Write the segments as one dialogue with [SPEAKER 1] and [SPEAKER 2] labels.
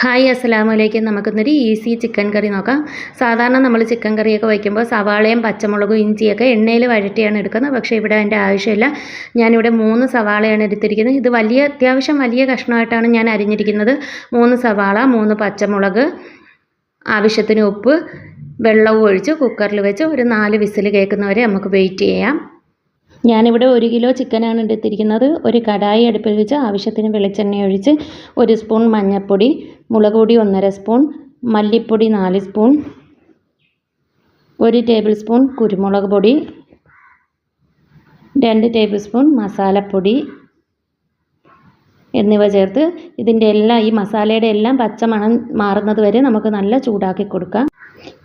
[SPEAKER 1] Hi അസ്സലാമലൈക്കും. നമുക്കിന്നൊരു easy chicken കറി നോക്കാം. സാധാരണ നമ്മൾ ചിക്കൻ കറിയൊക്കെ വയ്ക്കുമ്പോൾ സവാളയും പച്ചമുളകും ഇഞ്ചിയൊക്കെ എണ്ണയിൽ വഴറ്റിയാണ് എടുക്കുന്നത്. പക്ഷേ ഇവിടെ അതിൻ്റെ ആവശ്യമില്ല. ഞാനിവിടെ 3 സവാളയാണ് എടുത്തിരിക്കുന്നത്. ഇത് അത്യാവശ്യം വലിയ കഷ്ണമായിട്ടാണ് ഞാൻ അരിഞ്ഞിരിക്കുന്നത്. 3 സവാള, 3 പച്ചമുളക്, ആവശ്യത്തിന് ഉപ്പ്, വെള്ളവും ഒഴിച്ച് കുക്കറിൽ വെച്ച് ഒരു 4 വിസിൽ കേൾക്കുന്നവരെ നമുക്ക് വെയിറ്റ് ചെയ്യാം. ഞാനിവിടെ 1 കിലോ ചിക്കനാണ് എടുത്തിരിക്കുന്നത്. ഒരു കടായി അടുപ്പിൽ വെച്ച് ആവശ്യത്തിന് വെളിച്ചെണ്ണ ഒഴിച്ച് 1 സ്പൂൺ മഞ്ഞൾപ്പൊടി, മുളക് പൊടി 1.5 സ്പൂൺ, മല്ലിപ്പൊടി 4 സ്പൂൺ, 1 ടേബിൾ സ്പൂൺ കുരുമുളക് പൊടി, 2 ടേബിൾ സ്പൂൺ മസാലപ്പൊടി എന്നിവ ചേർത്ത് ഈ മസാലയുടെ എല്ലാം പച്ചമണം മാറുന്നത് വരെ നമുക്ക് നല്ല ചൂടാക്കി കൊടുക്കാം.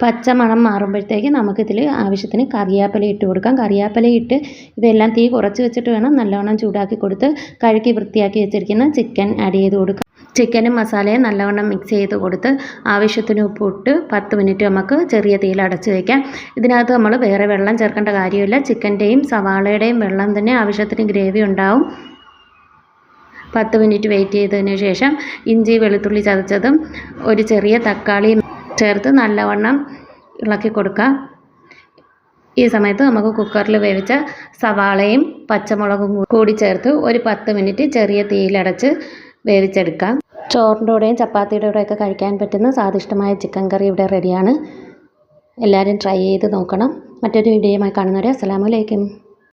[SPEAKER 1] പച്ചമണം മാറുമ്പോഴത്തേക്ക് നമുക്കിതിൽ ആവശ്യത്തിന് കറിവേപ്പില ഇട്ട് കൊടുക്കാം. കറിവേപ്പില ഇട്ട് ഇതെല്ലാം തീ കുറച്ച് വെച്ചിട്ട് വേണം നല്ലവണ്ണം ചൂടാക്കി കൊടുത്ത് കഴുകി വൃത്തിയാക്കി വെച്ചിരിക്കുന്ന ചിക്കൻ ആഡ് ചെയ്ത് കൊടുക്കാം. ചിക്കനും മസാലയും നല്ലവണ്ണം മിക്സ് ചെയ്ത് കൊടുത്ത് ആവശ്യത്തിന് ഉപ്പിട്ട് 10 മിനിറ്റ് നമുക്ക് ചെറിയ തീയിൽ അടച്ച് വയ്ക്കാം. ഇതിനകത്ത് നമ്മൾ വേറെ വെള്ളം ചേർക്കേണ്ട കാര്യമില്ല. ചിക്കൻ്റെയും സവാളയുടെയും വെള്ളം തന്നെ ആവശ്യത്തിന് ഗ്രേവി ഉണ്ടാവും. 10 മിനിറ്റ് വെയിറ്റ് ചെയ്തതിന് ശേഷം ഇഞ്ചി വെളുത്തുള്ളി ചതച്ചതും ഒരു ചെറിയ തക്കാളി ചേർത്ത് നല്ലവണ്ണം ഇളക്കി കൊടുക്കാം. ഈ സമയത്ത് നമുക്ക് കുക്കറിൽ വേവിച്ച സവാളയും പച്ചമുളകും കൂടി ചേർത്ത് ഒരു 10 മിനിറ്റ് ചെറിയ തീയിലടച്ച് വേവിച്ചെടുക്കാം. ചോറിൻ്റെ കൂടെയും ചപ്പാത്തിയുടെ കൂടെയൊക്കെ കഴിക്കാൻ പറ്റുന്ന സ്വാദിഷ്ടമായ ചിക്കൻ കറി ഇവിടെ റെഡിയാണ്. എല്ലാവരും ട്രൈ ചെയ്ത് നോക്കണം. മറ്റൊരു വീഡിയോയുമായി കാണുന്നവരെ അസ്സലാമു അലൈക്കും.